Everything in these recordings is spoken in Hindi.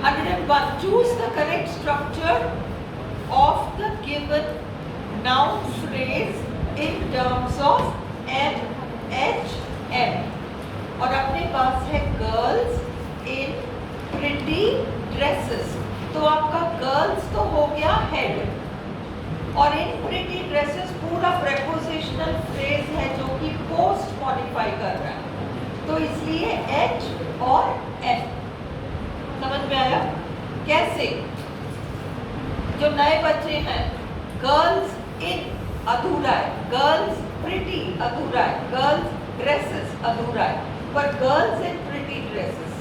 101. Choose the correct structure of the given noun phrase in terms of M, H, M. और अपने पास है girls in pretty dresses. तो आपका girls तो हो गया head, और in pretty dresses पूरा prepositional phrase है जो कि post modify कर रहा है, तो इसलिए H और M. समझ में आया? कैसे? जो नए बच्चे हैं, गर्ल्स इन अधूरा है, गर्ल्स प्रिटी अधूरा है, गर्ल्स ड्रेसेस अधूरा है, पर गर्ल्स इन प्रिटी ड्रेसेस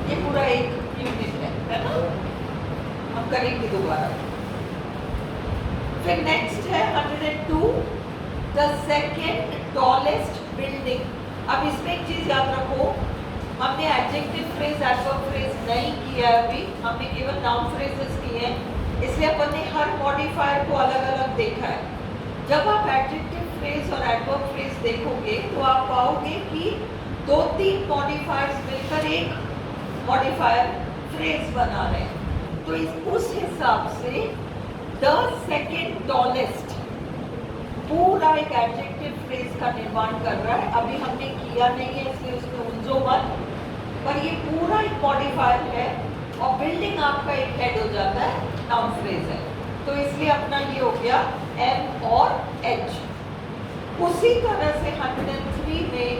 ये पूरा एक यूनिट है ना? हम करेंगे दोबारा. फिर नेक्स्ट है 102, द सेकेंड टॉलेस्ट बिल्डिंग. अब इसमें एक चीज याद रखो, हमने एडजेक्टिव फ्रेज, एडवर्ब फ्रेज नहीं किया है अभी, हमने केवल नाउन फ्रेजेस किए हैं, इसलिए अपन ने हर मॉडिफायर को अलग अलग देखा है. जब आप एडजेक्टिव फ्रेज और एडवर्ब फ्रेज देखोगे तो आप पाओगे कि 2-3 मॉडिफायर्स मिलकर एक मॉडिफायर फ्रेज बना रहे हैं. तो उस हिसाब से द सेकेंड टॉलेस्ट पूरा एक एडजेक्टिव फ्रेज का निर्माण कर रहा है. अभी हमने किया नहीं है इसलिए उसमें उलझो मत, पर ये पूरा एक मॉडिफायर है और बिल्डिंग आपका एक हेड हो जाता है, नाउन फ्रेज है, तो इसलिए अपना ये हो गया M और H. उसी तरह से 103 में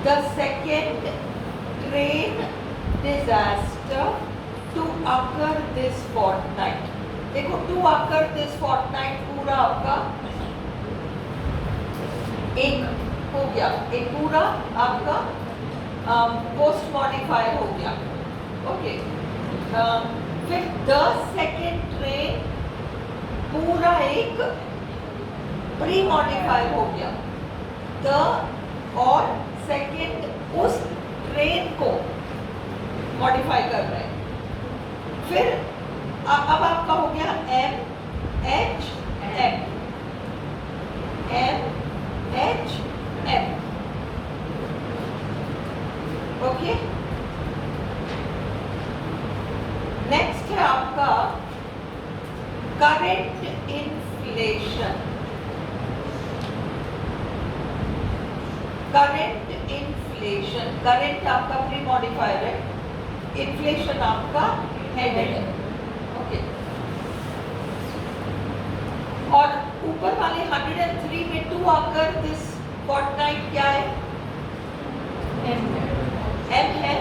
the second train disaster to occur this fortnight. देखो, टू अकर दिस फोर्टनाइट पूरा आपका एक हो गया, एक पूरा आपका पोस्ट मॉडिफायर हो गया. ओके. फिर द सेकेंड ट्रेन पूरा एक प्री मॉडिफायर हो गया. द और सेकेंड उस ट्रेन को मॉडिफाई कर रहे हैं. फिर अब आपका हो गया M, H, M, M, H, M. Okay. Next है आपका current inflation. Current inflation, current आपका प्री मॉडिफायर है, इन्फ्लेशन आपका हेड है. ओके. और ऊपर वाले 103 में टू आकर दिस फोर्टनाइट क्या है? M है,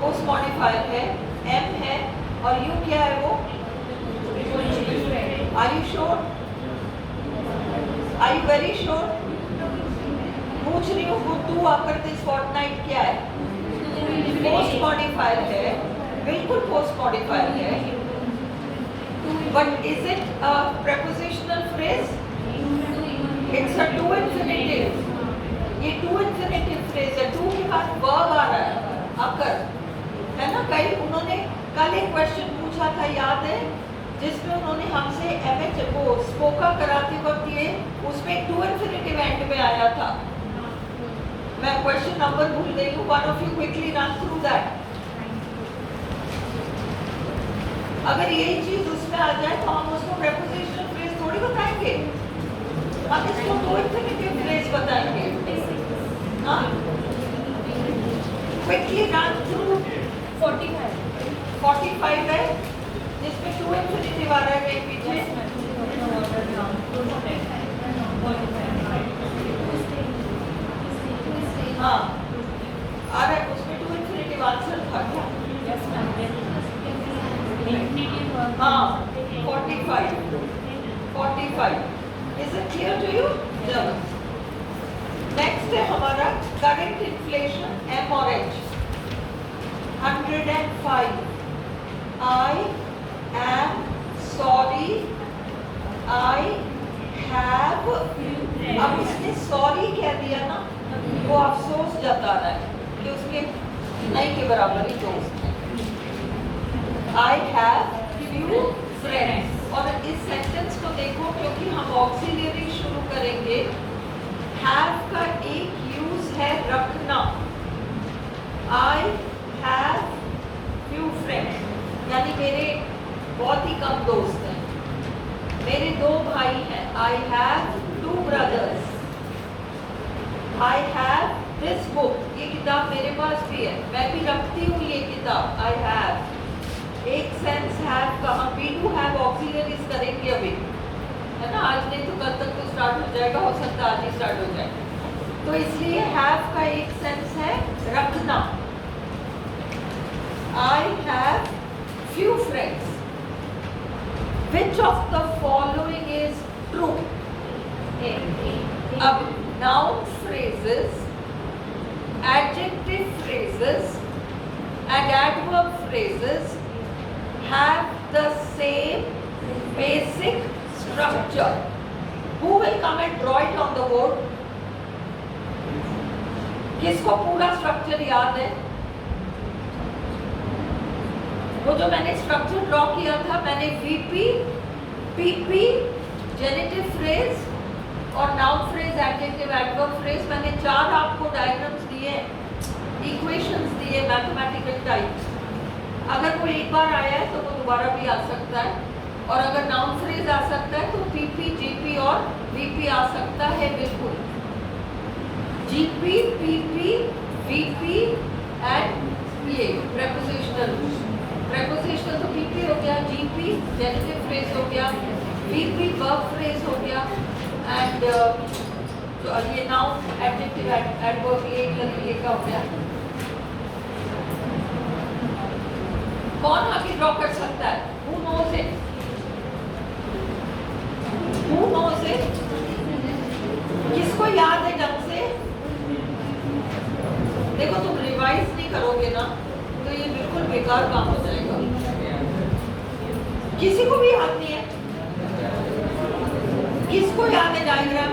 पोस्ट मॉडिफायर है, M है, और यू क्या है वो? Are you sure? Are you very sure? पूछ रही हूँ, वो टू आकर दिस फोर्टनाइट क्या है? पोस्ट मॉडिफायर है, बिल्कुल पोस्ट मॉडिफायर है, but is it a prepositional phrase? It's a to infinitive. ये टू इन्फिनेटिव फ्रेज है, टू के बाद वर्ब आ रहा है, अकर, है ना? कहीं उन्होंने कल एक क्वेश्चन पूछा था, याद है, जिसमें उन्होंने हमसे MH को स्पोका कराते वक्त ये उसमें टू इन्फिनेटिव एंड में आया था. मैं क्वेश्चन नंबर भूल गई हूँ. One of you quickly run through that. अगर यही चीज उसमें आ जाए तो हम उसको prepositional फ्रेज थोड़ी बताएंगे, हम इसको टू इन्फिनेटिव फ्रेज बताएंगे. हाँ, क्विकली रन थ्रू 45 है, जिसमें टू इन्फिनेटिव आ रहा है कहीं पीछे. हाँ, आ रहा है उसमें टू इन्फिनेटिव आंसर था क्या? हाँ, 45. Is it clear to you? चलो. नेक्स्ट है हमारा करंट इन्फ्लेशन M और H. 105. I am sorry. I have. अब इसने सॉरी कह दिया ना, वो अफसोस जता रहा है कि उसके नहीं के बराबर ही दोस्त है. I have few friends. और इस सेंटेंस को देखो, क्योंकि हम ऑक्सिलरी शुरू करेंगे. हैव का एक यूज है रखना. I have फ्रेंड्स, यानी मेरे बहुत ही कम दोस्त हैं। मेरे 2 भाई हैं। I have 2 brothers. I have this book, ये किताब मेरे पास भी है, मैं भी रखती हूँ ये किताब। आई हैव, एक सेंस हैव कहाँ, वी डू हैव ऑक्सिलरीज करेंगे अभी, है ना, आज नहीं तो कल तक तो स्टार्ट हो जाएगा, हो सकता है आज ही स्टार्ट हो जाए। तो इसलिए हैव का एक सेंस है रखना। I have few friends. Which of the following is true? अब noun phrases, adjective phrases and adverb phrases have the same basic structure. Who will come and draw it on the board? किसको पूरा स्ट्रक्चर याद है? वो जो मैंने स्ट्रक्चर ड्रॉ किया था, मैंने VP, PP, जेनिटिव फ्रेज और noun phrase, adjective, adverb phrase, मैंने 4 आपको डायग्राम्स दिए, इक्वेशंस दिए मैथमेटिकल टाइप। अगर कोई एक बार आया है तो वो दोबारा भी आ सकता है, और अगर नाउन फ्रेज आ सकता है तो PP, GP और VP आ सकता है। बिल्कुल GP, PP, VP एंड ये प्रेपोजिशनल। प्रेपोजिशनल तो PP हो गया, GP जेनिटिव फ्रेज हो गया, VP वर्ब फ्रेज हो गया, एंड ये नाउन एडजेक्टिव एडवर्ब ये का हो गया। कौन आगे ड्रॉ कर सकता है? Who knows it? Who knows it? किसको याद है ढंग से? देखो तुम रिवाइज नहीं करोगे ना तो ये बिल्कुल बेकार काम हो जाएगा। किसी को भी याद नहीं है? किसको याद है डायग्राम?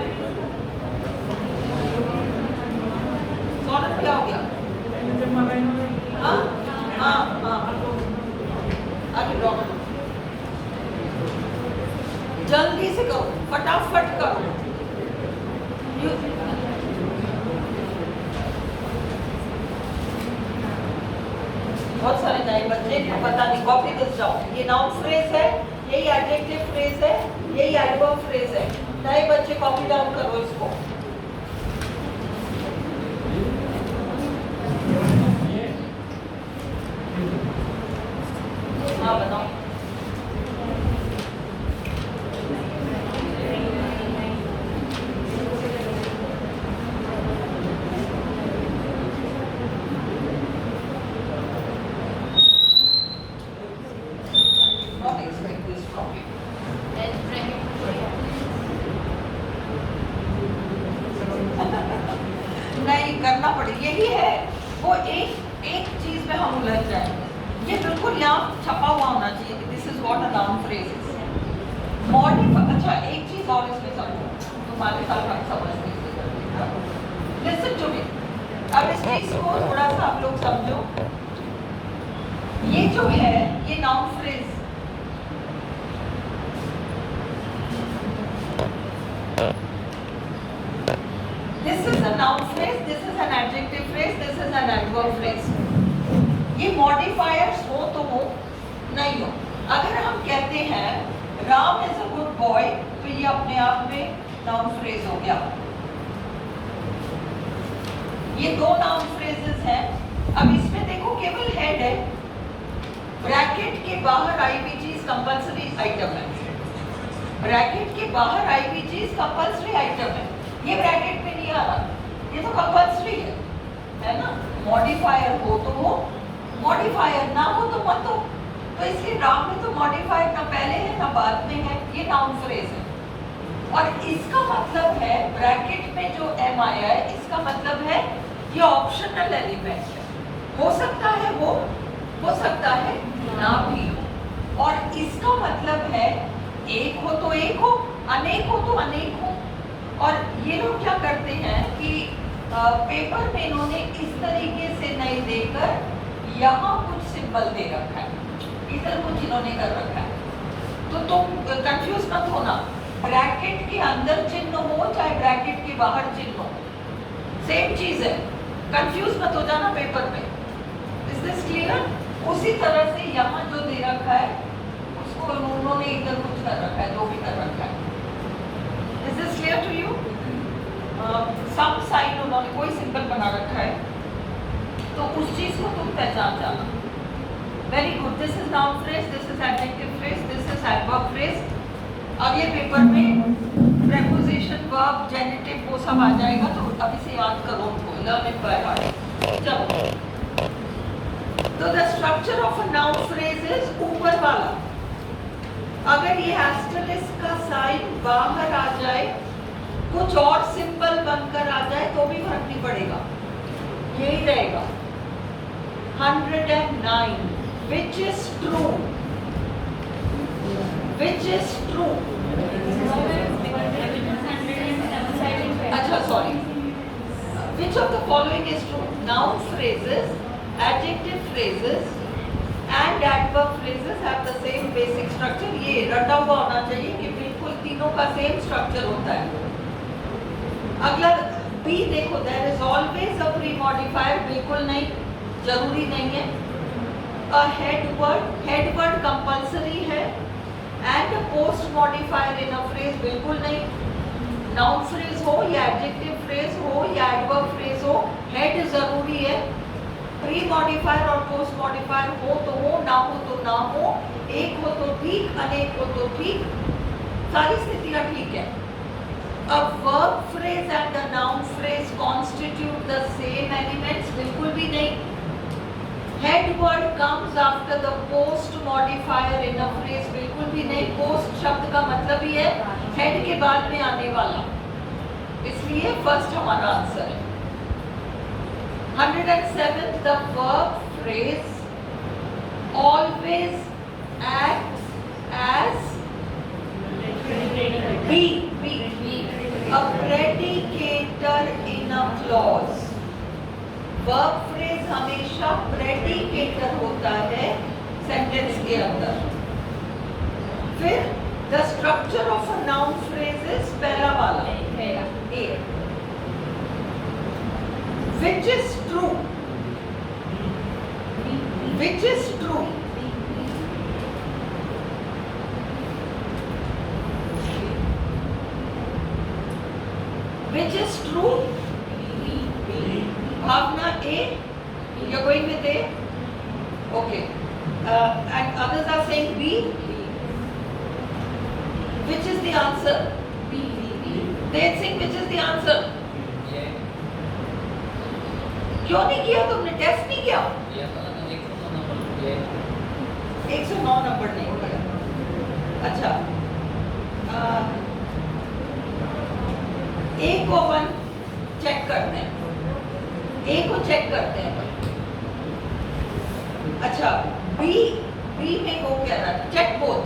कौन क्या हो गया? हाँ हाँ हाँ, आगे ड्रॉ करो, जल्दी से करो, फटाफट करो। बहुत सारे नए बच्चे पता नहीं, कॉपी कर जाओ। ये नाउन फ्रेज है, यही एडजेक्टिव फ्रेज है, यही एडवर्ब फ्रेज है। नए बच्चे कॉपी डाउन करो इसको। हाँ बताओ। नहीं करना पड़े, यही है वो एक चीज में हम उलझ जाएंगे। ये बिल्कुल यहाँ छपा हुआ होना चाहिए कि this is what a noun phrase is. Modify, अच्छा एक चीज और इसमें समझो, तुम्हारे साथ हम समझ नहीं। लिसन टू मी, अब इस चीज को थोड़ा सा आप लोग समझो। ये जो है ये noun phrase, this is a noun phrase, this is an adjective phrase, this is an adverb phrase. ये modifiers हो तो हो, नहीं हो। अगर हम कहते हैं Ram is a good boy, तो ये अपने आप में noun phrase हो गया। ये 2 noun phrases हैं। अब इसमें देखो केवल head है, ब्रैकेट के बाहर आई हुई चीज कंपल्सरी आइटम है, ब्रैकेट के बाहर आई हुई चीज कंपल्सरी आइटम है। ये ब्रैकेट में नहीं आ रहा, ये तो कंपल्सरी है ना। मॉडिफायर हो तो हो, मॉडिफायर ना हो तो मत हो। तो इसलिए राम में तो मॉडिफायर ना पहले है ना बाद में है, ये नाउन फ्रेज है। और इसका मतलब है ब्रैकेट में जो M आया है, इसका मतलब है ये ऑप्शनल एलिमेंट है। हो सकता है वो, हो सकता है ना भी हो। और इसका मतलब है एक हो तो एक हो, अनेक हो तो अनेक हो। और ये लोग क्या करते हैं कि पेपर में इन्होंने इस तरीके से नहीं देकर यहाँ कुछ सिंबल दे रखा है, इधर कुछ इन्होंने कर रखा है। तो तुम कंफ्यूज मत होना, ब्रैकेट के अंदर चिन्ह हो चाहे ब्रैकेट के बाहर चिन्ह हो, सेम चीज है। कंफ्यूज मत हो जाना पेपर में। Is this clear? उसी तरह से यहाँ जो दे रखा है उसको उन्होंने इधर कुछ कर रखा है, जो भी कर रखा है। Is this clear to you? Some sign उन्होंने कोई सिंबल बना रखा है, तो उस चीज को तुम पहचान जाना। Very good, this is noun phrase, this is adjective phrase, this is adverb phrase. अगले पेपर में प्रेपोजिशन, वर्ब, जेनिटिव वो सब आ जाएगा, तो अभी से याद करो उनको, लर्न इट बाय हार्ट। चलो, तो the structure of a noun phrase is ऊपर वाला। अगर ये एस्टरिस्क का साइन बाहर आ जाए, कुछ और सिंबल बनकर आ जाए, तो भी फर्क नहीं पड़ेगा, यही रहेगा। 109, which is true, which is true, अच्छा sorry, which of the following is true? Noun phrases, adjective phrases and adverb phrases have the same basic structure। ये रटा हुआ होना चाहिए कि बिल्कुल तीनों का सेम स्ट्रक्चर होता है। अगला बी देखो, there is always a pre modifier, बिल्कुल नहीं, जरूरी नहीं है। अ हेड वर्ड कंपल्सरी है, and post modifier in a phrase, बिल्कुल नहीं। नाउन फ्रेज हो या एडजेक्टिव फ्रेज हो या एडवर्ब फ्रेज हो, हेड जरूरी है। प्री मॉडिफायर और पोस्ट मॉडिफायर हो तो हो, ना हो तो ना हो, एक हो तो ठीक, अनेक हो तो ठीक, सारी स्थितियां ठीक है। A verb phrase and a noun phrase constitute the same elements, बिल्कुल भी नहीं। Head word comes after the post modifier in a phrase, बिल्कुल भी नहीं। post शब्द का मतलब ही है head के बाद में आने वाला, इसलिए फर्स्ट हमारा आंसर है। 107, the verb phrase always acts as a predicator in a clause। verb phrase हमेशा predicator होता है सेंटेंस के अंदर। फिर the structure of a noun phrase is पहला वाला A, which is true, which is true, which is true, Bhavna A, you're going with A, okay, and others are saying B, which is the answer? B. Then sing, which is the answer? क्यों नहीं किया तुमने, टेस्ट नहीं किया? 109 नंबर नहीं किया। अच्छा, ए को अपन चेक करते हैं, ए को चेक करते हैं। अच्छा, बी में को कह रहा है check both,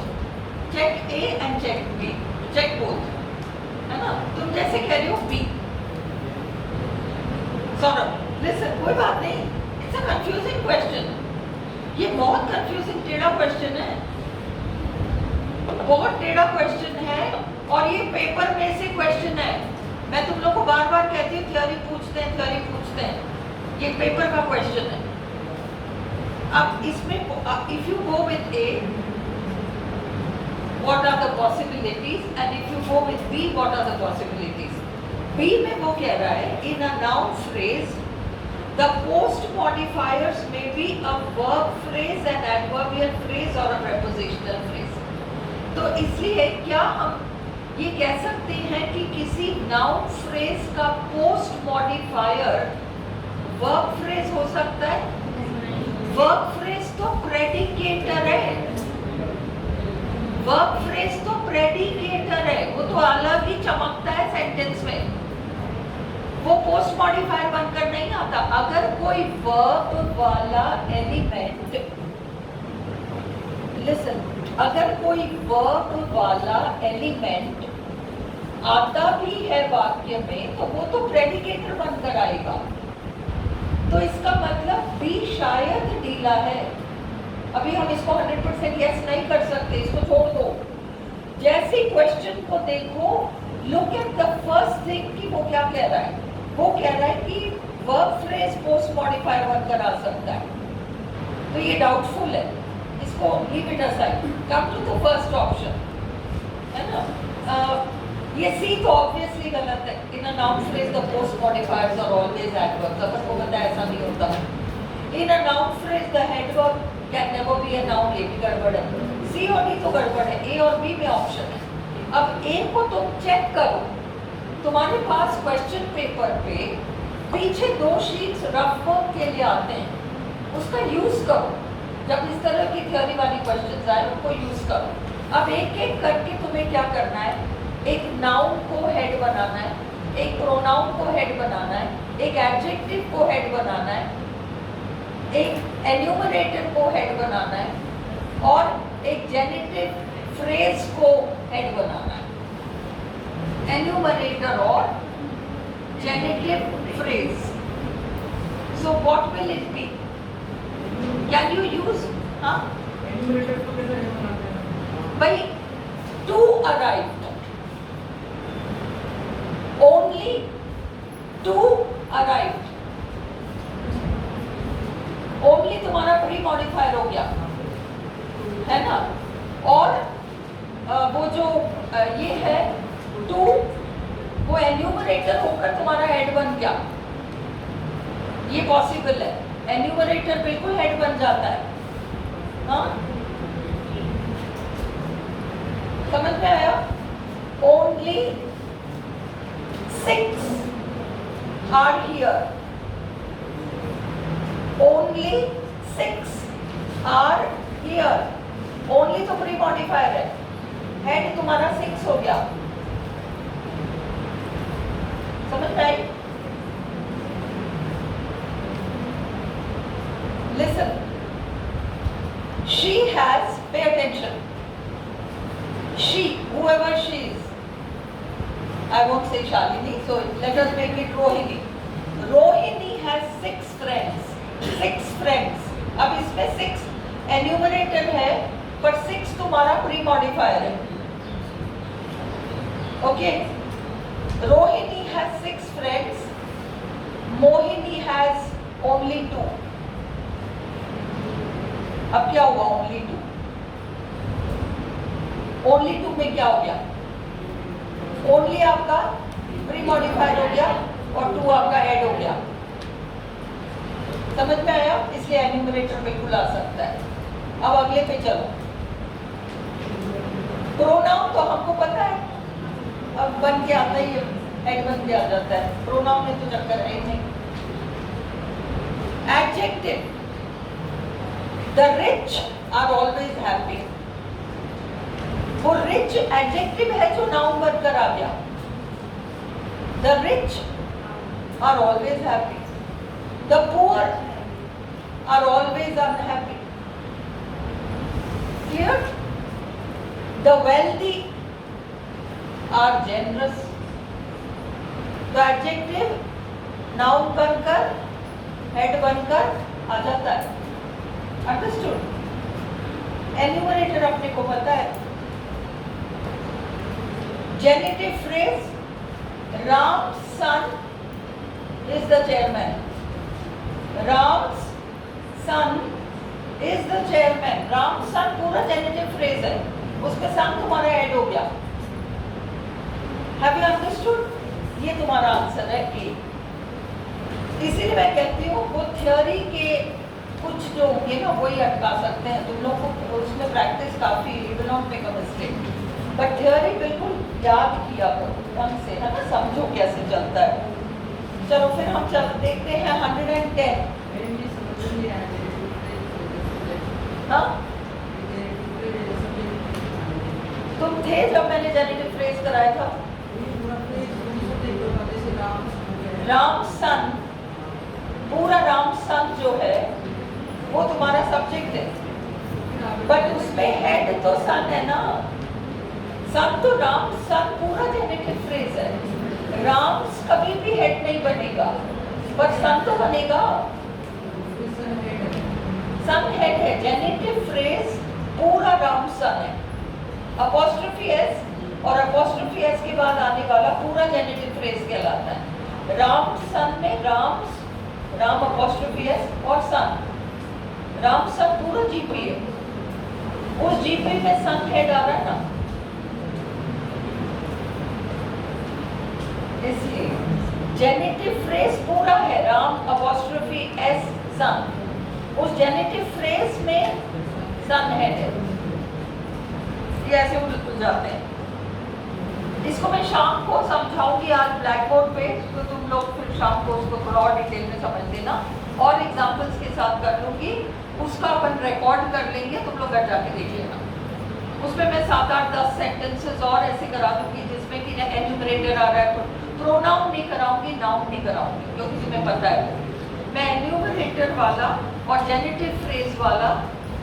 check A and check B, check both, है ना? तुम जैसे कह रहे हो बी। सौरभ लिसन, कोई बात नहीं, इट्स अ कंफ्यूजिंग क्वेश्चन, ये बहुत कंफ्यूजिंग टेढ़ा क्वेश्चन है, बहुत टेढ़ा क्वेश्चन है, और ये पेपर में से क्वेश्चन है। मैं तुम लोग को बार बार कहती हूँ थ्योरी पूछते हैं, थ्योरी पूछते हैं, ये पेपर का क्वेश्चन है। अब इसमें if you go with A, what are the possibilities, and if you go with B, what are the possibilities? B में वो कह रहा है in a noun phrase the post modifiers may be a verb phrase, an adverbial phrase or a prepositional phrase। तो इसलिए क्या हम ये कह सकते हैं कि किसी noun phrase का post modifier verb phrase हो सकता है? verb phrase तो predicator है, वर्ब फ्रेज तो प्रेडिकेटर है, वो तो अलग ही चमकता है सेंटेंस में, वो पोस्ट मॉडिफायर बनकर नहीं आता। अगर कोई वर्ब वाला एलिमेंट, लिसन, अगर कोई वर्ब वाला एलिमेंट आता भी है वाक्य में, तो वो तो प्रेडिकेटर बनकर आएगा। तो इसका मतलब बी शायद ढीला है। अभी हम इसको 100% यस नहीं कर सकते, इसको छोड़ दो। जैसे क्वेश्चन को देखो, look at the first thing कि वो क्या कह रहा है। वो कह रहा है कि वर्ब फ्रेज पोस्ट मॉडिफायर बनकर आ सकता है। तो ये डाउटफुल है, इसको leave it aside, come to the first option, है ना। ये सी तो ऑब्वियसली गलत है। In a noun phrase the post modifiers are always adverbs, अपन को पता है ऐसा नहीं होता। In a noun phrase the head verb can never be a noun, ये भी गड़बड़ है। सी और डी तो गड़बड़ है, ए और बी में ऑप्शन है। अब ए को तुम चेक करो, तुम्हारे पास क्वेश्चन पेपर पे पीछे 2 शीट्स रफ वर्क के लिए आते हैं, उसका यूज करो। जब इस तरह की थ्योरी वाली क्वेश्चंस आए उनको यूज करो। अब एक एक करके तुम्हें क्या करना है, एक नाउन को हेड बनाना है, एक प्रोनाउन को हेड बनाना है, एक एडजेक्टिव को हेड बनाना है, एक एन्यूमरेटर को हेड बनाना है और एक जेनेटिव फ्रेज को हेड बनाना है। एन्यूमरेटर और generative phrase. So what will it be? Can you use? हाँ? एन्यूमरेटर को कैसे बनाते हैं? भाई, to arrived. Only to arrived. Only तुम्हारा प्री मॉडिफायर हो गया, है ना। और वो जो ये है टू, वो एन्यूमरेटर होकर तुम्हारा हेड बन गया, ये पॉसिबल है। एन्यूमरेटर बिल्कुल हेड बन जाता है, हाँ, समझ में आया। Only 6 are here, only 6 are here. Only तो प्री मॉडिफायर है, हेड तुम्हारा 6 हो गया, समझ में आई। Listen, she has, pay attention, she, whoever she is, I won't say Shalini, so let us make it Rohini. Rohini has 6 friends, 6 friends. अब इसमें 6 एन्यूमरेटर है, पर 6 तुम्हारा प्री मॉडिफायर है, okay. Rohini has 6 friends, Mohini has only 2. अब क्या हुआ, ओनली 2, ओनली 2 में क्या हो गया, ओनली आपका प्री मॉडिफायर हो गया और 2 आपका ऐड हो गया, समझ में आया। इसलिए एन्यूमरेटर बिल्कुल आ सकता है। अब अगले पे चलो। प्रोनाउन तो हमको पता है, अब बन के आता ही है, हेड बन के आ जाता है, प्रोनाउन में तो चक्कर है ही नहीं। Adjective, The rich are always happy. वो rich adjective है जो noun बनकर आ गया। The rich are always happy. The poor are always unhappy. Clear? The wealthy are generous. The adjective noun बनकर head बनकर आ जाता है। अंडरस्टूड। एन्यूमरेटर अपने को पता है। Genitive phrase, Ram son is the chairman, Ram's son is the chairman. Ram son पूरा जेनेटिव फ्रेज है, उसके साथ तुम्हारा ऐड हो गया। Have you understood? ये तुम्हारा आंसर है ए। इसीलिए मैं कहती हूँ वो थ्योरी के कुछ जो होंगे ना वही अटका सकते हैं। तुम लोगों को उसमें प्रैक्टिस काफ़ी, you will not make a mistake, but theory बिल्कुल याद किया करो ढंग से, है ना, समझो कैसे चलता है। चलो फिर हम देखते हैं 110। हाँ, तुम थे जब मैंने जेनेटिव फ्रेज कराया था। राम सन, पूरा राम सन जो है वो तुम्हारा सब्जेक्ट है, बट उसमें हेड तो सन है ना। सन तो राम सन पूरा जेनेटिव फ्रेज है। राम कभी भी हेड नहीं बनेगा, पर सन तो बनेगा। सन हेड है, जेनेटिव फ्रेज पूरा राम सन है। अपॉस्ट्रोफी एस और अपॉस्ट्रोफी एस के बाद आने वाला पूरा जेनेटिव फ्रेज कहलाता है। राम सन में राम अपॉस्ट्रोफी एस और सन, राम सब पूरा जीपी है, उस जीपी में सन है डाला ना, इसलिए जेनेटिव फ्रेज पूरा है राम अपॉस्ट्रोफी एस सन, उस जेनेटिव फ्रेज में सन है, ये ऐसे उलझ जाते हैं। इसको मैं शाम को समझाऊंगी आज ब्लैक बोर्ड पे, तो तुम लोग फिर शाम को उसको थोड़ा और डिटेल में समझ लेना, और एग्जांपल्स के साथ कर लूंगी, उसका अपन रिकॉर्ड कर लेंगे, तुम लोग घर जाके देख लेना। उसमें मैं 7, 8, 10 सेंटेंसेस और ऐसे करा दूंगी जिसमें कि एन्यूमरेटर आ रहा है, प्रोनाउन नहीं कराऊंगी, नाउन नहीं कराऊंगी, क्योंकि तुम्हें पता है मैं एन्यूमरेटर वाला और जेनेटिव फ्रेज वाला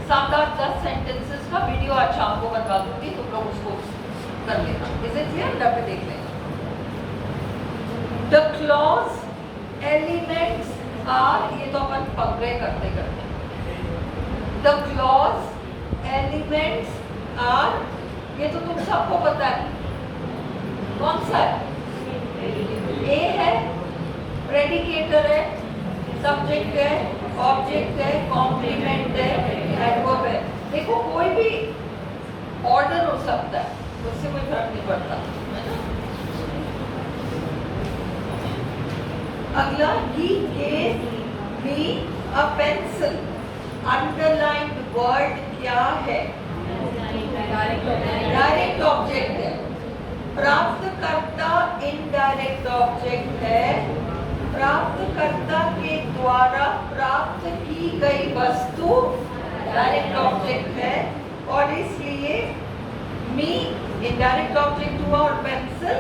7, 8, 10 सेंटेंसेस का वीडियो आज शाम को बनवा दूंगी, तुम लोग उसको कर लेना। Is it clear? घर पे देख लेना। द क्लॉज एलिमेंट्स आर, ये तो अपन पंगे करते करते, द क्लॉज एलिमेंट्स आर, ये तो तुम सबको पता है, कौन सा है? ए है, प्रेडिकेटर है, सब्जेक्ट है, ऑब्जेक्ट है, कॉम्प्लीमेंट है, एडवर्ब है। देखो कोई भी ऑर्डर हो सकता है, उससे कोई फर्क नहीं पड़ता, है ना। अगला, he gave me a pencil, underlined word क्या है? डायरेक्ट ऑब्जेक्ट है। प्राप्तकर्ता इनडायरेक्ट ऑब्जेक्ट है, प्राप्तकर्ता के द्वारा प्राप्त की गई वस्तु डायरेक्ट ऑब्जेक्ट है, और इसलिए मी इनडायरेक्ट ऑब्जेक्ट हुआ और पेंसिल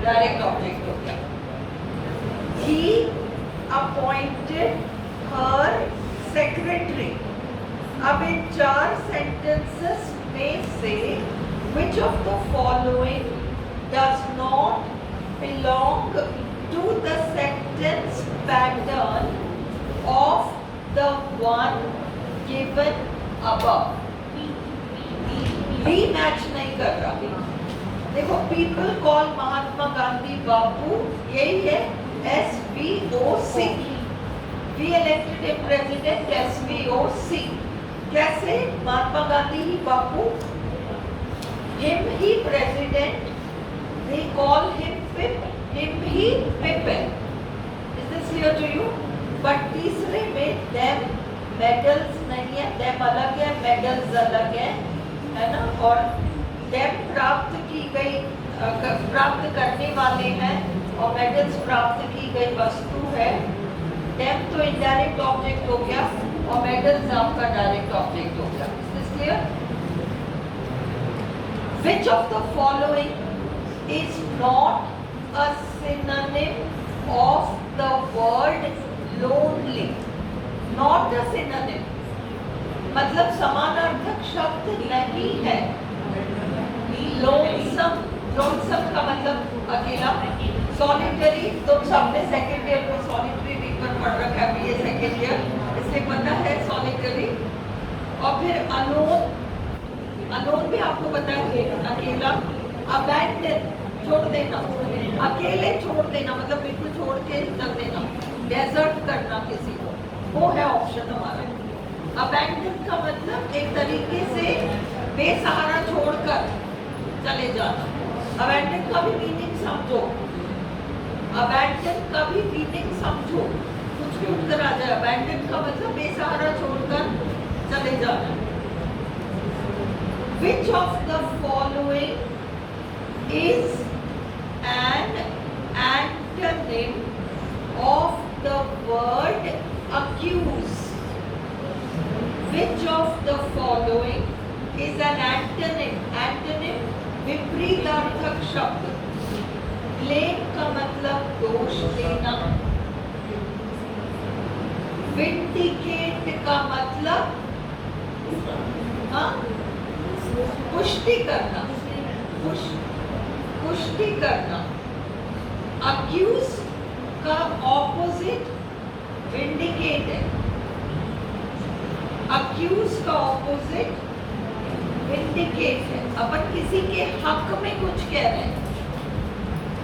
डायरेक्ट ऑब्जेक्ट हो गया। He appointed her secretary। अब इन 4 सेंटेंसेस में से which of the following does not belong to the sentence pattern of the one given above? भी मैच नहीं कर रहा। देखो, पीपल कॉल महात्मा गांधी बापू, यही है SVOC। We elected him president, SVOC। कैसे? महात्मा गांधी ही बापू, हिम ही president, they call him Pip, him ही Pippin। Is this clear to you? But तीसरे में them medals नहीं है, them अलग है, medals अलग है ना, और them प्राप्त की गई, प्राप्त करने वाले हैं, और मेडल्स प्राप्त की गई वस्तु है। them तो इनडायरेक्ट ऑब्जेक्ट हो गया, और मेडल्स आपका डायरेक्ट ऑब्जेक्ट हो गया। Is this clear? Which of the following is not a synonym of the word lonely? Not a synonym, मतलब समानार्थक शब्द नहीं है। लोनसम, लोनसम का मतलब अकेला, सॉलिटरी, तुम सबने सेकेंड ईयर में सॉलिटरी रीपर पढ़ रखा है, ये सेकेंड ईयर, इसलिए पता है सॉलिटरी। और फिर अनोन, अनोन भी आपको पता है, अकेला। अबैंडन, छोड़ देना, अकेले छोड़ देना, मतलब बिल्कुल छोड़ के चल देना, डेजर्ट करना किसी को, वो है ऑप्शन हमारा। अबैंडन का मतलब एक तरीके से बेसहारा छोड़कर चले जाना। अबैंडन का भी मीनिंग समझो, अबैंडन का भी मीनिंग समझो, कुछ भी उत्तर आ जाए। अबैंडन का मतलब बेसहारा छोड़कर चले जाना। Which of the following is an antonym of the word accuse? Which of the following is an antonym? Antonym विपरीतार्थक शब्द। ब्लेम का मतलब दोष देना, विंडिकेट का मतलब पुष्टि करना, पुष्टि करना। अक्यूज का ऑपोजिट विंडिकेट है, अक्यूज का ऑपोजिट विंडिकेट है। अपन किसी के हक में कुछ कह रहे हैं,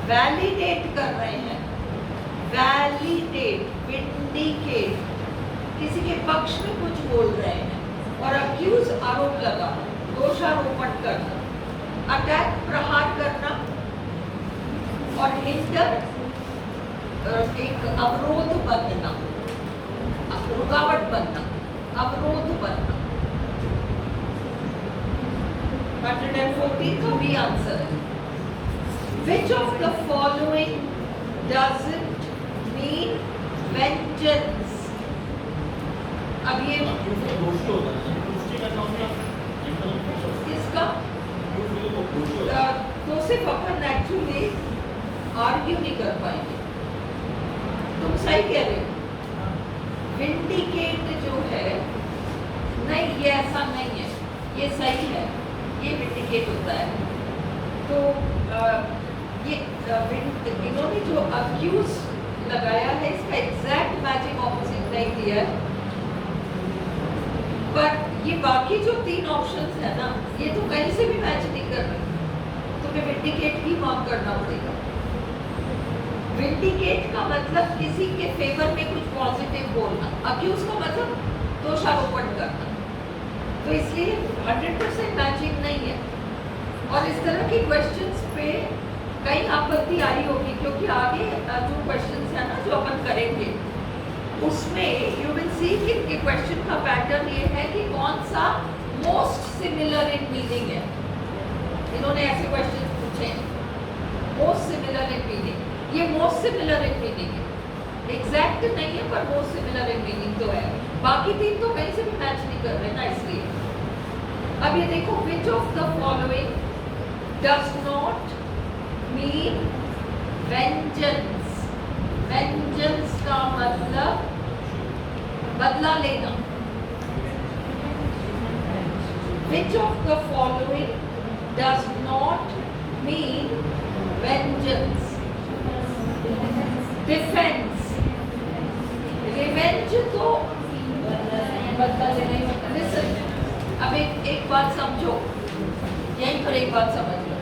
वैलिडेट कर रहे हैं, वैलिडेट, विंडिकेट, किसी के पक्ष में कुछ बोल रहे हैं। अक्यूज आरोप लगाना, दोषारोपण करना, अटैक प्रहार करना, और हिंडर एक अवरोध बनना, रुकावट बनना, अवरोध बनना। 114 का भी आंसर है। Which of the following doesn't mean vengeance? अब ये किसका तो सिर्फ अपन एक्चुअली आर्ग्यू नहीं कर पाएंगे। तुम सही कह रहे हो। विंडिकेट जो है, नहीं ये ऐसा नहीं है, ये सही है, ये विंडिकेट होता है। तो ये इन्होंने जो अक्यूज लगाया है इसका एग्जैक्ट मैचिंग ऑपोजिट नहीं दिया है, पर ये बाकी जो 3 ऑप्शंस है ना, ये तो कहीं से भी मैच नहीं कर रहे, तुम्हें विंडिकेट ही मार्क करना पड़ेगा। विंडिकेट का मतलब किसी के फेवर में कुछ पॉजिटिव बोलना, अक्यूज का मतलब दोषारोपण करना, तो इसलिए 100% मैचिंग नहीं है। और इस तरह के क्वेश्चंस पे कई आपत्ति आई होगी, क्योंकि आगे जो क्वेश्चंस है ना जो अपन करेंगे उसमें यू विल सी कि क्वेश्चन का पैटर्न ये है कि कौन सा मोस्ट सिमिलर इन मीनिंग है। इन्होंने ऐसे क्वेश्चन पूछे मोस्ट सिमिलर इन मीनिंग, ये मोस्ट सिमिलर इन मीनिंग है, एग्जैक्ट नहीं है पर मोस्ट सिमिलर इन मीनिंग तो है, बाकी 3 तो कहीं से भी मैच नहीं कर रहे ना, इसलिए। अब ये देखो, which of the following does not mean vengeance. Vengeance का मतलब बदला लेना। Which of the following does not mean vengeance? Defence. Revenge तो बदला लेना ही होता है। लिसन, अब एक बात समझो, यहीं पर एक बात समझ लो।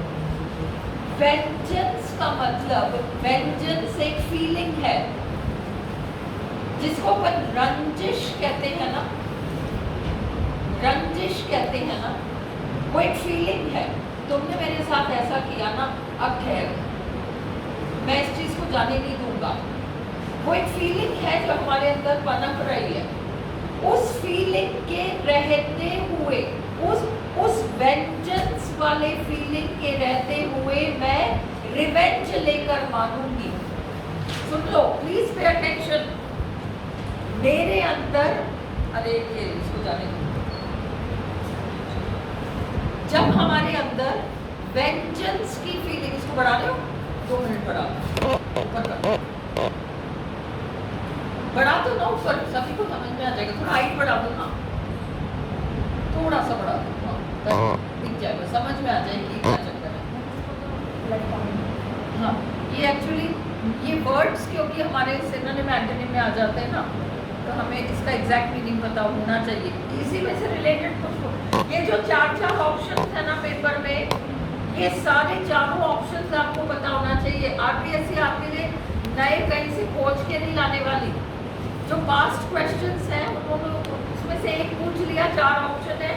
वेंजेंस का मतलब, वेंजेंस एक फीलिंग है जिसको अपन रंजिश कहते हैं ना, रंजिश कहते हैं ना, वो एक फीलिंग है। तुमने मेरे साथ ऐसा किया ना, अब ठहर, मैं इस चीज को जाने नहीं दूंगा। वो एक फीलिंग है जो हमारे अंदर पनप रही है। उस फीलिंग के रहते हुए, उस वेंजेंस वाले फीलिंग के रहते हुए मैं रिवेंज लेकर मानूंगी। सुन लो प्लीज, पे अटेंशन। मेरे अंदर, अरे ये इसको जाने दो। जब हमारे अंदर वेंजेंस की फीलिंग, इसको बढ़ा दो, 2 मिनट बढ़ा, ऊपर कर, बढ़ा दो ना ऊपर, सभी को समझ में आ जाएगा। थोड़ा हाइट बढ़ा दो ना, थोड़ा सा बढ़ा दो, दिख जाएगा, समझ में आ जाएगी क्या चक्कर है। हाँ, ये एक्चुअली ये वर्ड्स क्योंकि हमारे सिनोनिम एंटोनिम में आ जाते हैं ना, तो हमें इसका एग्जैक्ट मीनिंग पता होना चाहिए। इसी में से रिलेटेड कुछ, ये जो 4 ऑप्शंस है ना पेपर में, ये सारे 4 ऑप्शंस आपको पता होना चाहिए। आरपीएससी आपके लिए नए कहीं से खोज के नहीं लाने वाली। जो पास्ट क्वेश्चंस हैं उन्होंने उसमें से एक पूछ लिया, 4 ऑप्शन है,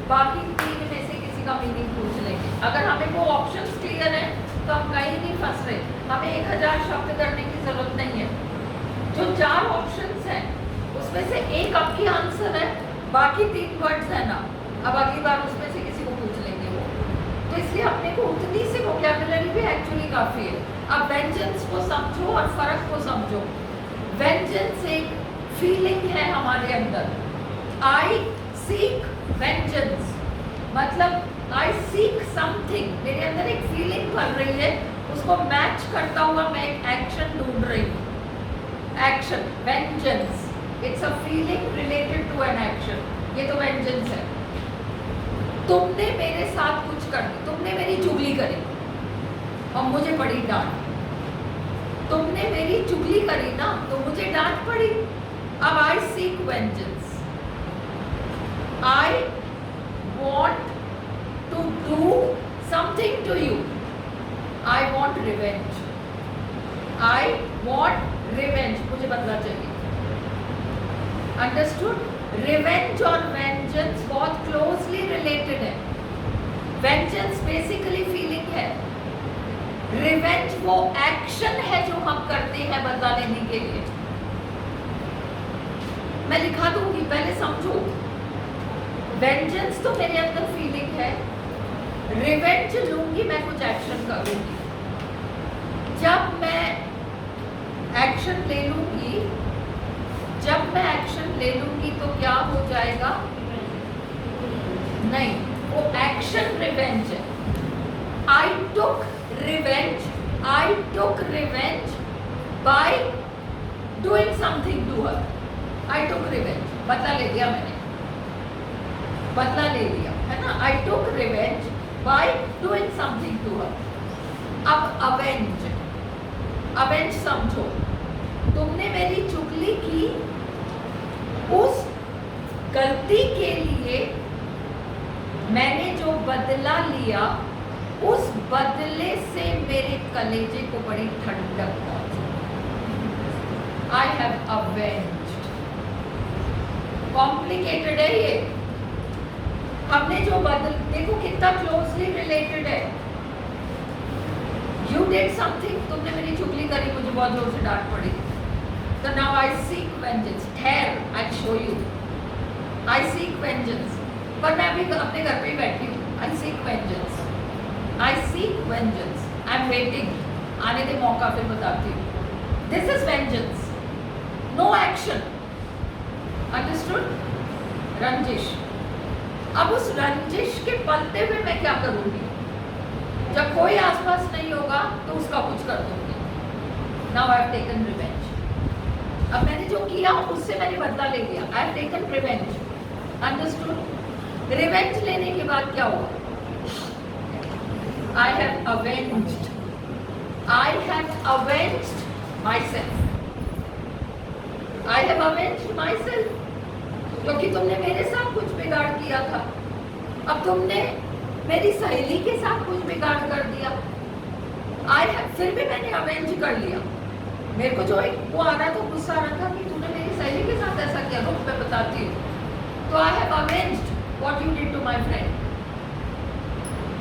बाकी 3 में से किसी का मीनिंग पूछ लेंगे। अगर हमें वो ऑप्शंस क्लियर है तो हम कहीं नहीं फंस रहे, हमें 1000 शब्द करने की जरूरत नहीं है। जो 4 ऑप्शंस हैं उसमें से एक आपकी आंसर है, बाकी 3 वर्ड्स है ना, अब अगली बार उसमें से किसी को पूछ लेंगे वो, तो इसलिए अपने को उतनी सी वोकैबुलरी भी एक्चुअली काफी है। अब वेंजेंस को समझो और फर्क को समझो। वेंजेंस एक फीलिंग है हमारे अंदर। आई सीक वेंजेंस, मतलब आई सीक समथिंग, मेरे अंदर एक फीलिंग भर रही है, उसको मैच करता हुआ मैं एक एक्शन ढूंढ रही हूँ। Action, vengeance, it's a feeling related to an action, ये तो वेंजेंस है। तुमने मेरे साथ कुछ कर दिया, तुमने मेरी चुगली करी और मुझे पड़ी डांट। तुमने मेरी चुगली करी ना तो मुझे डांट पड़ी। अब I seek vengeance, I want to do something to you, I want revenge, I want revenge, मुझे बदला चाहिए। अंडरस्टूड? रिवेंज और वेंजेंस बहुत वेंजेंस बेसिकली फीलिंग है, रिवेंज वो एक्शन है जो हम करते हैं बदला लेने के लिए। मैं लिखा दूंगी, पहले समझो। वेंजेंस तो मेरे अंदर फीलिंग है, रिवेंज लूंगी मैं, कुछ एक्शन करूंगी। जब मैं एक्शन ले लूंगी, जब मैं एक्शन ले लूंगी तो क्या हो जाएगा? नहीं, वो एक्शन रिवेंज है। I took revenge. I took revenge by doing something to her. I took revenge. बदला ले लिया मैंने, बदला ले लिया, है ना? I took revenge by doing something to her. अब avenge, avenge समझो। तुमने मेरी चुगली की, उस गलती के लिए मैंने जो बदला लिया, उस बदले से मेरे कलेजे को बड़ी ठंडक पहुंची। I have avenged. कॉम्प्लिकेटेड है ये। हमने जो बदल, देखो कितना क्लोजली रिलेटेड है। You did something, तुमने मेरी चुगली करी, मुझे बहुत जोर से डांट पड़ी, तो now I seek vengeance. ठहर, I'll show you. I seek vengeance. पर मैं अभी अपने घर पे ही बैठी हूँ। I seek vengeance. I seek vengeance. I'm waiting. आने दे मौका, फिर बताती हूँ. This is vengeance. No action. Understood? रंजिश. अब उस रंजिश के पलते हुए मैं क्या करूँगी? जब कोई आसपास नहीं होगा तो उसका कुछ कर दूँगी. Now I've taken revenge. अब मैंने जो किया उससे मैंने बदला ले लिया. I've taken revenge. Understood? Revenge लेने के बाद क्या हुआ? I have avenged. I have avenged myself. I have avenged myself. क्योंकि तुमने मेरे साथ कुछ बिगाड़ किया था, अब तुमने मेरी सहेली के साथ कुछ बिगाड़ कर दिया। I have, फिर भी मैंने अवेंज कर लिया। मेरे को जो एक वो आ रहा था, गुस्सा आ रहा था कि तूने मेरी सहेली के साथ ऐसा किया, रुक मैं बताती हूँ। तो I have avenged what you did to my friend.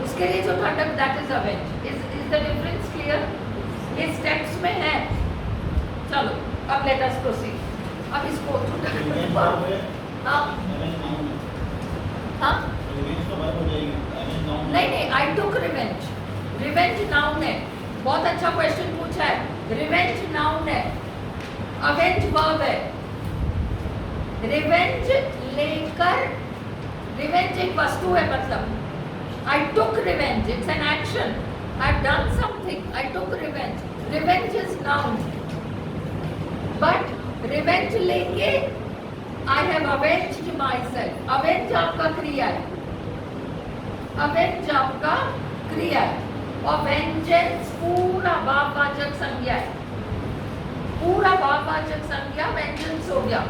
उसके लिए जो ठंडक, that is avenge. Is the difference clear? ये steps में है। चलो, अब let us proceed. अब इसको हाँ हाँ नहीं, I took revenge. Revenge noun है। बहुत अच्छा क्वेश्चन पूछा है। Revenge noun है, avenge verb है। Revenge लेकर, revenge एक वस्तु है, मतलब I took revenge. It's an action. I've done something. I took revenge. Revenge is noun. But revenge लेके I have avenged myself. Avenge आपका क्रिया है. Avenge आपका क्रिया है. और vengeance पूरा भाववाचक संज्ञा है. पूरा भाववाचक संज्ञा vengeance हो गया.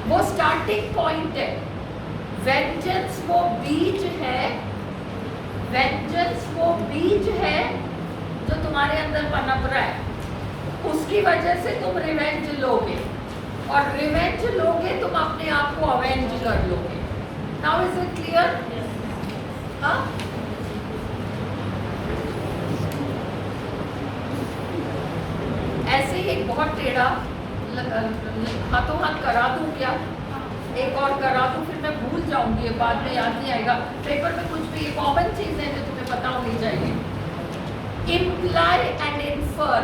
वो स्टार्टिंग पॉइंट है. वेंजेंस वो बीज है, वेंजेंस वो बीज है जो तुम्हारे अंदर पनप रहा है, उसकी वजह से तुम रिवेंज लोगे, और रिवेंज लोगे तुम अपने आप को अवेंज कर लोगे. Now is it clear? हाँ, ऐसे ही एक बहुत टेढ़ा हाथों हाथ करा दूं क्या? एक और करा दूं, फिर मैं भूल जाऊंगी, ये बाद में याद नहीं आएगा. पेपर में कुछ भी कॉमन चीजें जो तुम्हें पता होनी चाहिए. Imply and infer,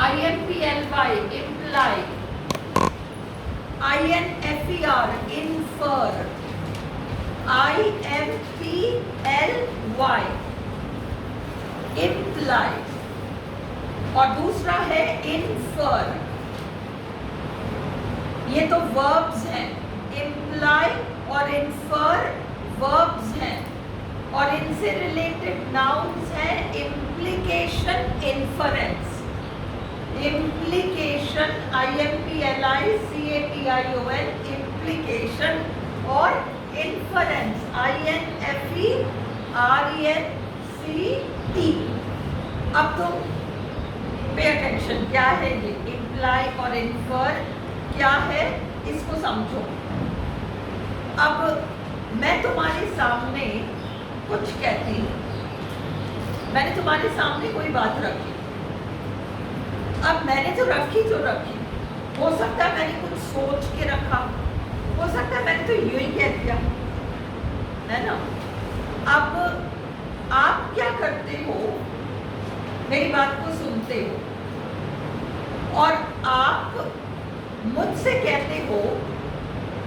IMPLY, imply, INFER, infer, IMPLY, imply, और दूसरा है इन्फर. ये तो वर्ब्स हैं, इम्प्लाई और इन्फर वर्ब्स हैं, और इनसे रिलेटेड नाउन्स हैं implication, inference. Implication, IMPLI CATION, implication, और इन्फरेंस, INFERENCT. अब तुम पे अटेंशन, क्या है ये इम्प्लाई और इन्फर, क्या है इसको समझो. अब मैं तुम्हारे सामने कुछ कहती हूँ, मैंने तुम्हारे सामने कोई बात रखी, अब मैंने तो रखी, हो सकता है मैंने कुछ सोच के रखा, हो सकता है मैंने तो यूं ही कह दिया, है ना। अब आप क्या करते हो, मेरी बात को सुनते हो और आप मुझसे कहते हो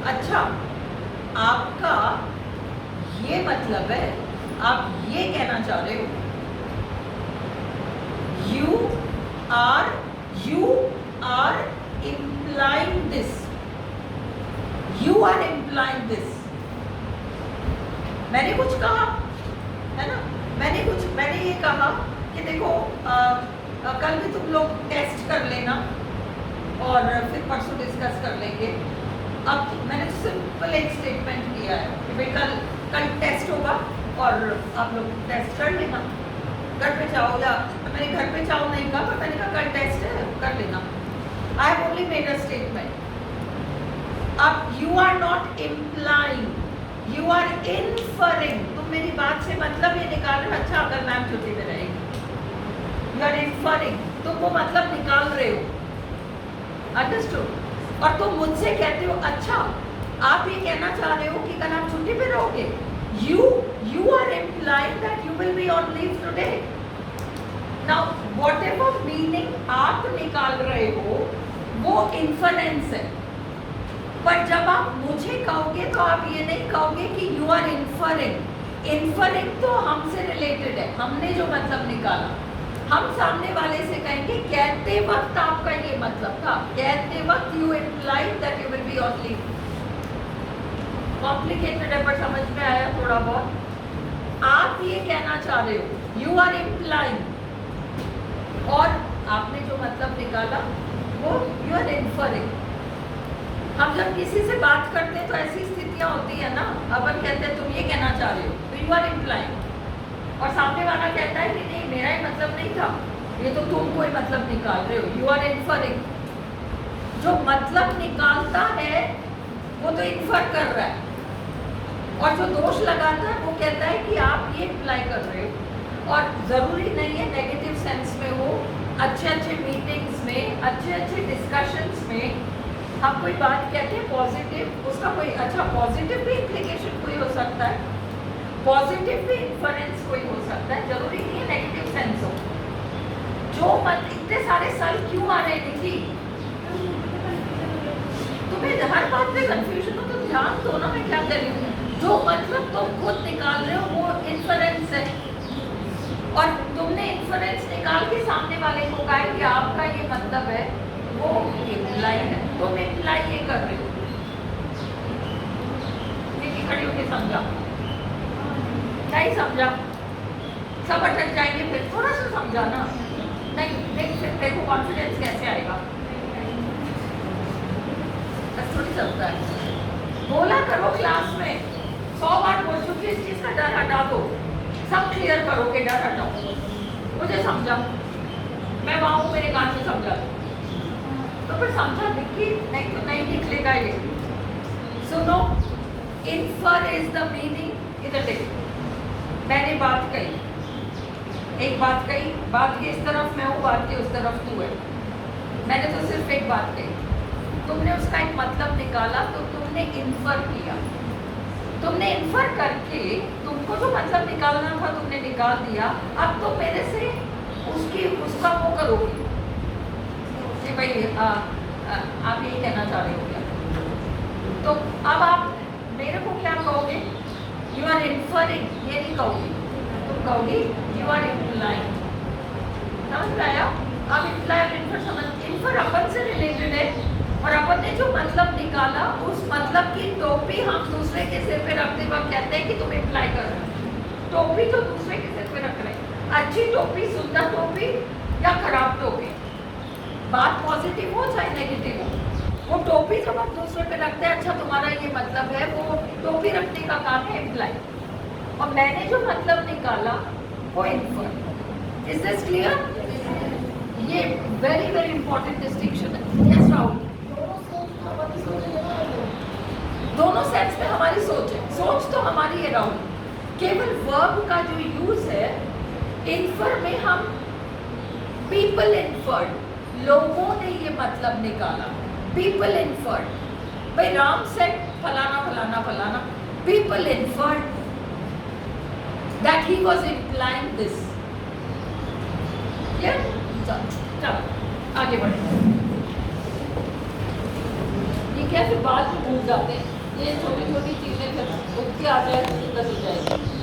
अच्छा आपका ये मतलब है, आप ये कहना चाह रहे हो, you are implying this, मैंने कुछ कहा, है ना, मैंने ये कहा कि देखो कल भी तुम लोग टेस्ट कर लेना और फिर परसों डिस्कस कर लेंगे। अब मैंने सिंपल एक स्टेटमेंट किया है कि भाई कल टेस्ट होगा और आप लोग टेस्ट कर लेना, घर पे जाओ, या मैंने घर पे जाओ नहीं कहा, पर मैंने कहा कल टेस्ट है कर लेना। I have only made a statement. अब you are not implying, you are inferring. तुम मेरी बात से मतलब ये निकाल रहे हो, अच्छा अगर मैम छुट्टी में रहेगी, यू आर इन्फरिंग, तुम वो मतलब निकाल रहे हो, अंडरस्टूड। और तुम मुझसे कहते हो अच्छा आप ये कहना चाह रहे हो कि कल आप छुट्टी पे रहोगे, you are implying that you will be on leave today. Now whatever meaning आप निकाल रहे हो वो inference है, पर जब आप मुझे कहोगे तो आप ये नहीं कहोगे कि you are inferring। Inferring तो हमसे related है, हमने जो मतलब निकाला, हम सामने वाले से कहेंगे कहते वक्त आपका ये मतलब था, कहते वक्त you implied that you will be on leave। Complicated है पर समझ में आया थोड़ा बहुत। आप ये कहना चाह रहे हो यू आर इम्प्लाइंग, और आपने जो मतलब निकाला वो यू आर इन्फरिंग। हम जब किसी से बात करते हैं तो ऐसी स्थितियां होती है ना, अपन कहते हैं तुम ये कहना चाह रहे हो तो यू आर इम्प्लाइंग, और सामने वाला कहता है कि नहीं मेरा ही मतलब नहीं था, ये तो तुम कोई मतलब निकाल रहे हो, यू आर इन्फरिंग। जो मतलब निकालता है वो तो इन्फर कर रहा है, और जो दोष लगाता है वो कहता है कि आप ये इम्प्लाई कर रहे हो। और ज़रूरी नहीं है नेगेटिव सेंस में हो, अच्छे मीटिंग्स में, अच्छे डिस्कशंस में हम कोई बात कहते हैं पॉजिटिव, उसका कोई अच्छा पॉजिटिव भी इम्प्लीकेशन कोई हो सकता है, पॉजिटिव भी इन्फ्लुएंस कोई हो सकता है, जरूरी नहीं है नेगेटिव सेंस हो। जो मत इतने सारे सल क्यों आ रहे हैं निकी, तुम्हें हर बात में कंफ्यूजन हो तो ध्यान दो ना, मैं क्या कर रही हूँ। जो मतलब तुम खुद निकाल रहे हो वो इन्फ्लुएंस है, और तुमने इन्फ्लुएंस निकाल के सामने वाले को कहा कि आपका ये मतलब है, वो इम्प्लाई है, तुम इम्प्लाई ये कर रहे हो। खड़ी होके समझा, नहीं समझा, सब अटक जाएंगे, फिर थोड़ा सा समझा ना, नहीं तेरे को कॉन्फिडेंस कैसे आएगा, थोड़ी चलता है। बोला करो क्लास में, 100 बार बोल चुकी, इस चीज का डर हटा दो, सब क्लियर करो कि डर हटाओ, मुझे समझा, मैं वहां हूँ, मेरे कान से समझा, तो फिर समझा निकी, नहीं तो नहीं निकलेगा ये। सुनो, इन्फर इज द मीनिंग, इधर देखो, मैंने बात कही, एक बात कही, बात के इस तरफ मैं हूँ, बात के उस तरफ तू है, मैंने तो सिर्फ एक बात कही, तुमने उसका एक मतलब निकाला, तो तुमने इन्फर किया, तुमने इन्फर करके तुमको जो मतलब निकालना था तुमने निकाल दिया। अब तो मेरे से उसका वो करोगी कि भाई आप यही कहना चाह रहे हो क्या, तो अब आप मेरे को क्या कहोगे, यू आर इन्फरिंग, ये नहीं कहोगी, तुम कहोगी यू आर इम्प्लाइंग। समझ में आया? अब इम्प्लाई और इन्फर समझ, इन्फर अपन से रिलेटेड है, और अपन ने जो मतलब निकाला उस मतलब की टोपी हम दूसरे के सिर पे रखते वक्त कहते हैं कि तुम इम्प्लाई कर रहे हो। टोपी तो दूसरे के सिर पे रख रहे हैं, अच्छी टोपी, सुंदर टोपी या खराब टोपी, बात पॉजिटिव हो चाहे नेगेटिव हो, वो टोपी जब हम दूसरे पे रखते हैं, अच्छा तुम्हारा ये मतलब है, वो टोपी रखने का काम है इम्प्लाई, और मैंने जो मतलब निकाला वो इन्फर। Is this clear? ये वेरी वेरी इंपॉर्टेंट डिस्टिंक्शन है। यस राहुल, दोनों सेंस में हमारी सोच है, सोच तो हमारी है राहुल, केवल वर्ब का जो यूज है, इन्फर में हम पीपल इन्फर्ड, लोगों ने ये मतलब निकाला, पीपल इन्फर्ड, भाई राम सेड फलाना फलाना फलाना, people inferred that he was implying this. Yeah? चलो आगे बढ़े। ये क्या फिर बाद में भूल जाते हैं, ये छोटी छोटी चीजें फिर उठ के आ जाए तो दिक्कत हो जाएगी।